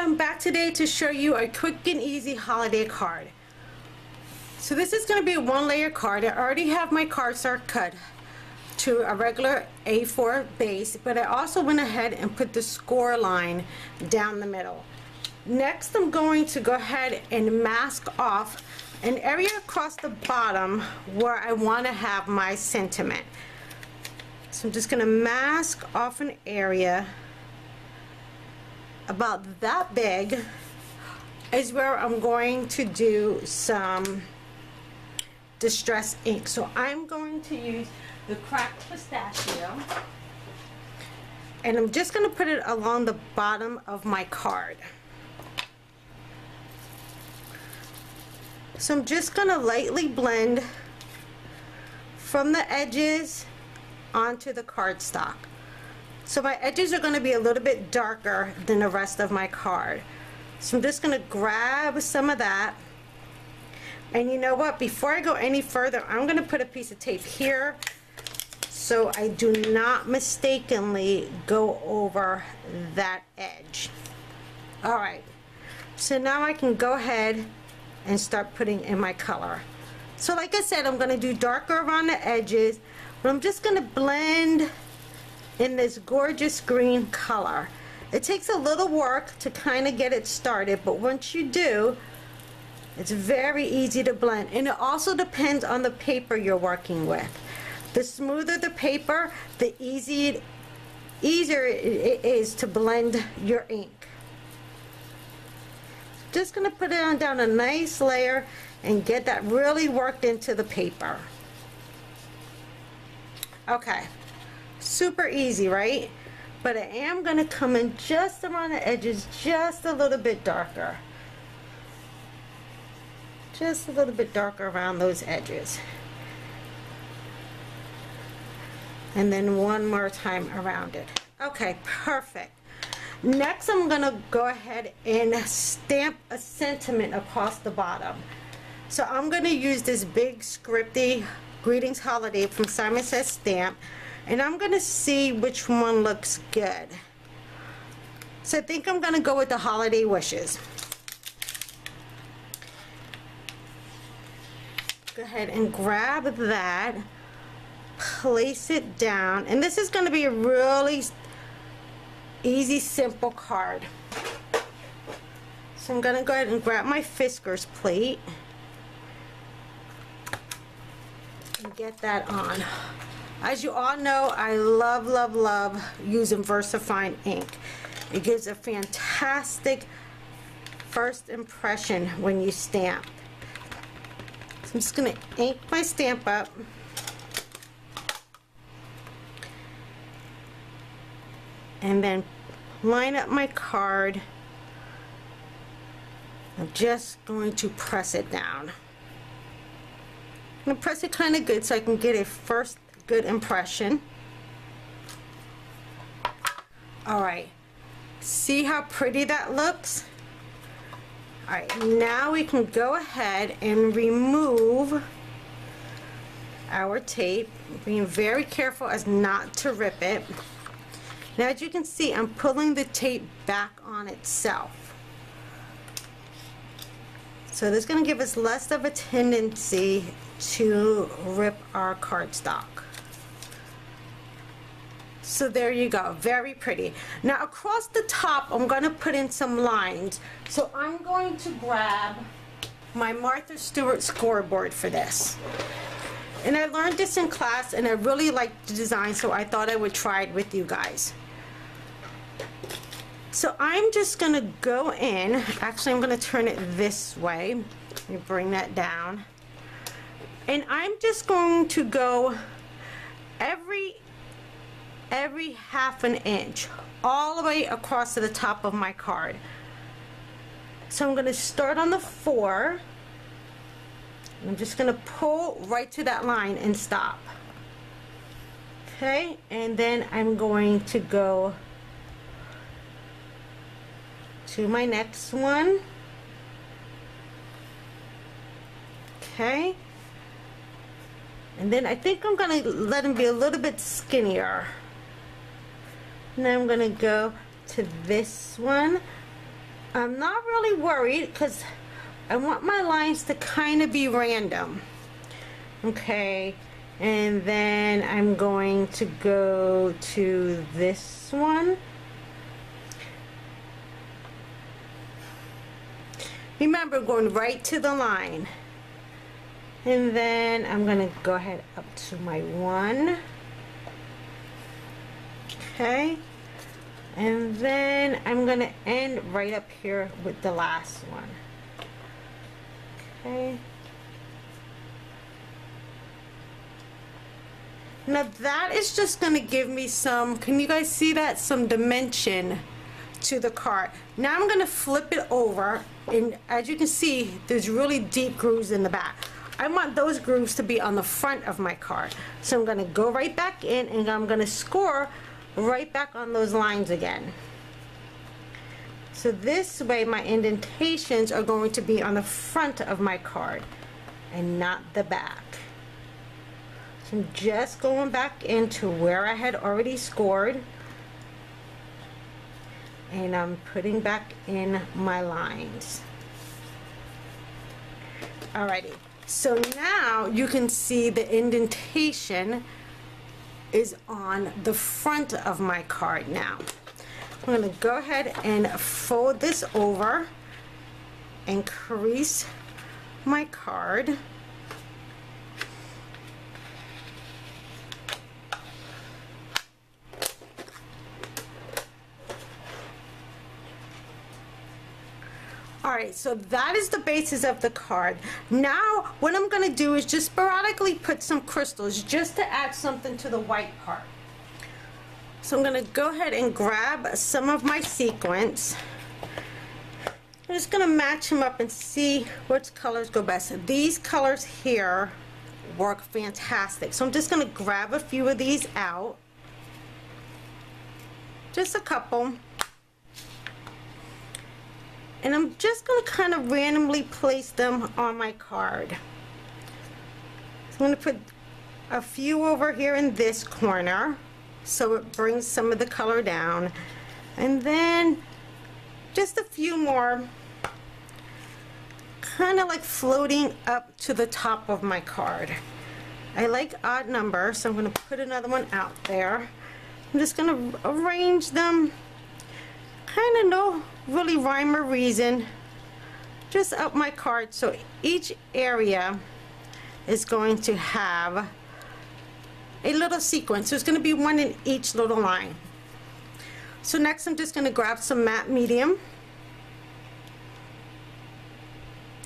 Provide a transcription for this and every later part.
I'm back today to show you a quick and easy holiday card. So this is going to be a one-layer card. I already have my cardstock cut to a regular A4 base, but I also went ahead and put the score line down the middle. Next, I'm going to go ahead and mask off an area across the bottom where I want to have my sentiment. So I'm just going to mask off an area about that big is where I'm going to do some distress ink. So I'm going to use the cracked pistachio, and I'm just going to put it along the bottom of my card. So I'm just going to lightly blend from the edges onto the cardstock. So my edges are going to be a little bit darker than the rest of my card. So I'm just going to grab some of that. And you know what? Before I go any further, I'm going to put a piece of tape here so I do not mistakenly go over that edge. Alright, so now I can go ahead and start putting in my color. So like I said, I'm going to do darker around the edges, but I'm just going to blend in this gorgeous green color. It takes a little work to kind of get it started, but once you do, it's very easy to blend. And it also depends on the paper you're working with. The smoother the paper, the easier it is to blend your ink. Just going to put it on down a nice layer and get that really worked into the paper. Okay, super easy, right? But I am going to come in just around the edges, just a little bit darker. Just a little bit darker around those edges. And then one more time around it. Okay, perfect. Next, I'm going to go ahead and stamp a sentiment across the bottom. So I'm going to use this big scripty Greetings Holiday from Simon Says Stamp, and I'm going to see which one looks good. So I think I'm going to go with the holiday wishes. Go ahead and grab that, place it down, and this is going to be a really easy, simple card. So I'm going to go ahead and grab my Fiskars plate and get that on. As you all know, I love, love, love using VersaFine ink. It gives a fantastic first impression when you stamp. So I'm just going to ink my stamp up. And then line up my card. I'm just going to press it down. I'm going to press it kind of good so I can get a first good impression. Alright, see how pretty that looks? Alright, now we can go ahead and remove our tape, being very careful as not to rip it. Now as you can see, I'm pulling the tape back on itself. So this is going to give us less of a tendency to rip our cardstock. So there you go, very pretty. Now across the top, I'm going to put in some lines. So I'm going to grab my Martha Stewart scoreboard for this. And I learned this in class, and I really liked the design, so I thought I would try it with you guys. So I'm just going to go in, actually I'm going to turn it this way, let me bring that down, and I'm just going to go every half an inch all the way across to the top of my card. So I'm going to start on the 4, and I'm just going to pull right to that line and stop. Okay, and then I'm going to go to my next one. Okay, and then I think I'm going to let him be a little bit skinnier. And then I'm going to go to this one, I'm not really worried because I want my lines to kind of be random. Okay, and then I'm going to go to this one. Remember, going right to the line. And then I'm going to go ahead up to my 1. Okay. And then I'm going to end right up here with the last one. Okay. Now that is just going to give me some, can you guys see that? Some dimension to the card. Now I'm going to flip it over, and as you can see, there's really deep grooves in the back. I want those grooves to be on the front of my card. So I'm going to go right back in, and I'm going to score right back on those lines again. So this way my indentations are going to be on the front of my card and not the back. So I'm just going back into where I had already scored, and I'm putting back in my lines. Alrighty, so now you can see the indentation is on the front of my card now. I'm going to go ahead and fold this over and crease my card. Alright, so that is the basis of the card. Now, what I'm going to do is just sporadically put some crystals just to add something to the white part. So I'm going to go ahead and grab some of my sequins. I'm just going to match them up and see which colors go best. These colors here work fantastic. So I'm just going to grab a few of these out. Just a couple. And I'm just going to kind of randomly place them on my card. So I'm going to put a few over here in this corner so it brings some of the color down. And then just a few more kind of like floating up to the top of my card. I like odd numbers, so I'm going to put another one out there. I'm just going to arrange them kind of no really rhyme or reason, just up my card, so each area is going to have a little sequence. There's going to be one in each little line. So next I'm just going to grab some matte medium.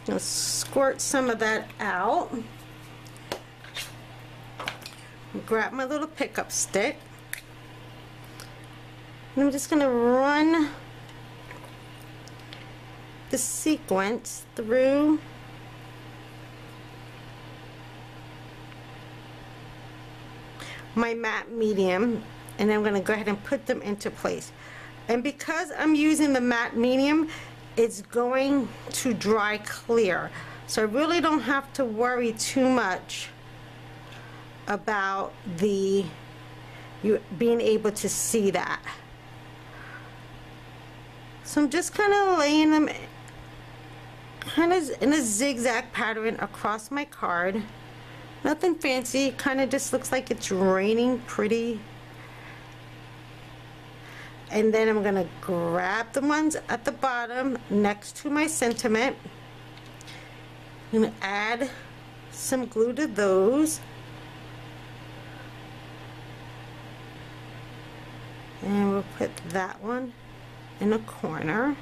I'll squirt some of that out. Grab my little pickup stick. And I'm just going to run the sequence through my matte medium, and I'm going to go ahead and put them into place. And because I'm using the matte medium, it's going to dry clear, so I really don't have to worry too much about you being able to see that. So I'm just kind of laying them kind of in a zigzag pattern across my card. Nothing fancy, kind of just looks like it's raining pretty. And then I'm going to grab the ones at the bottom next to my sentiment. I'm going to add some glue to those. And we'll put that one in a corner.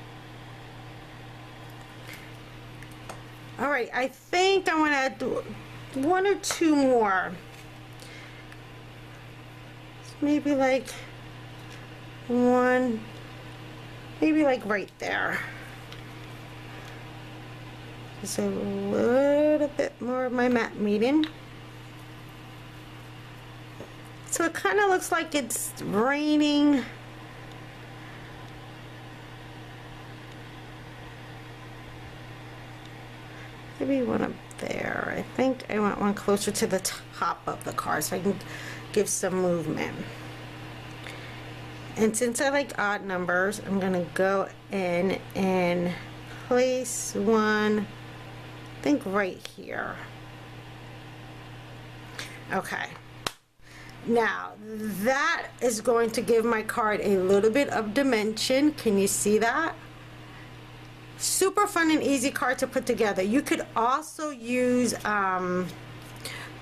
Alright, I think I want to add one or two more. Maybe like one, maybe like right there. Just a little bit more of my matte medium. So it kind of looks like it's raining. Maybe one up there. I think I want one closer to the top of the card so I can give some movement. And since I like odd numbers, I'm gonna go in and place one, I think right here. Okay. Now that is going to give my card a little bit of dimension. Can you see that? Super fun and easy card to put together. You could also use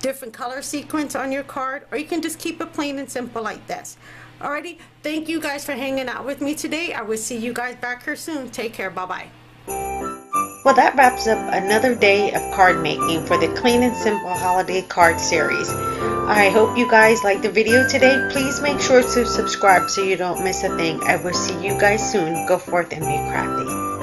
different color sequence on your card, or you can just keep it plain and simple like this. Alrighty, thank you guys for hanging out with me today. I will see you guys back here soon. Take care. Bye-bye. Well, that wraps up another day of card making for the Clean and Simple Holiday Card Series. I hope you guys liked the video today. Please make sure to subscribe so you don't miss a thing. I will see you guys soon. Go forth and be crafty.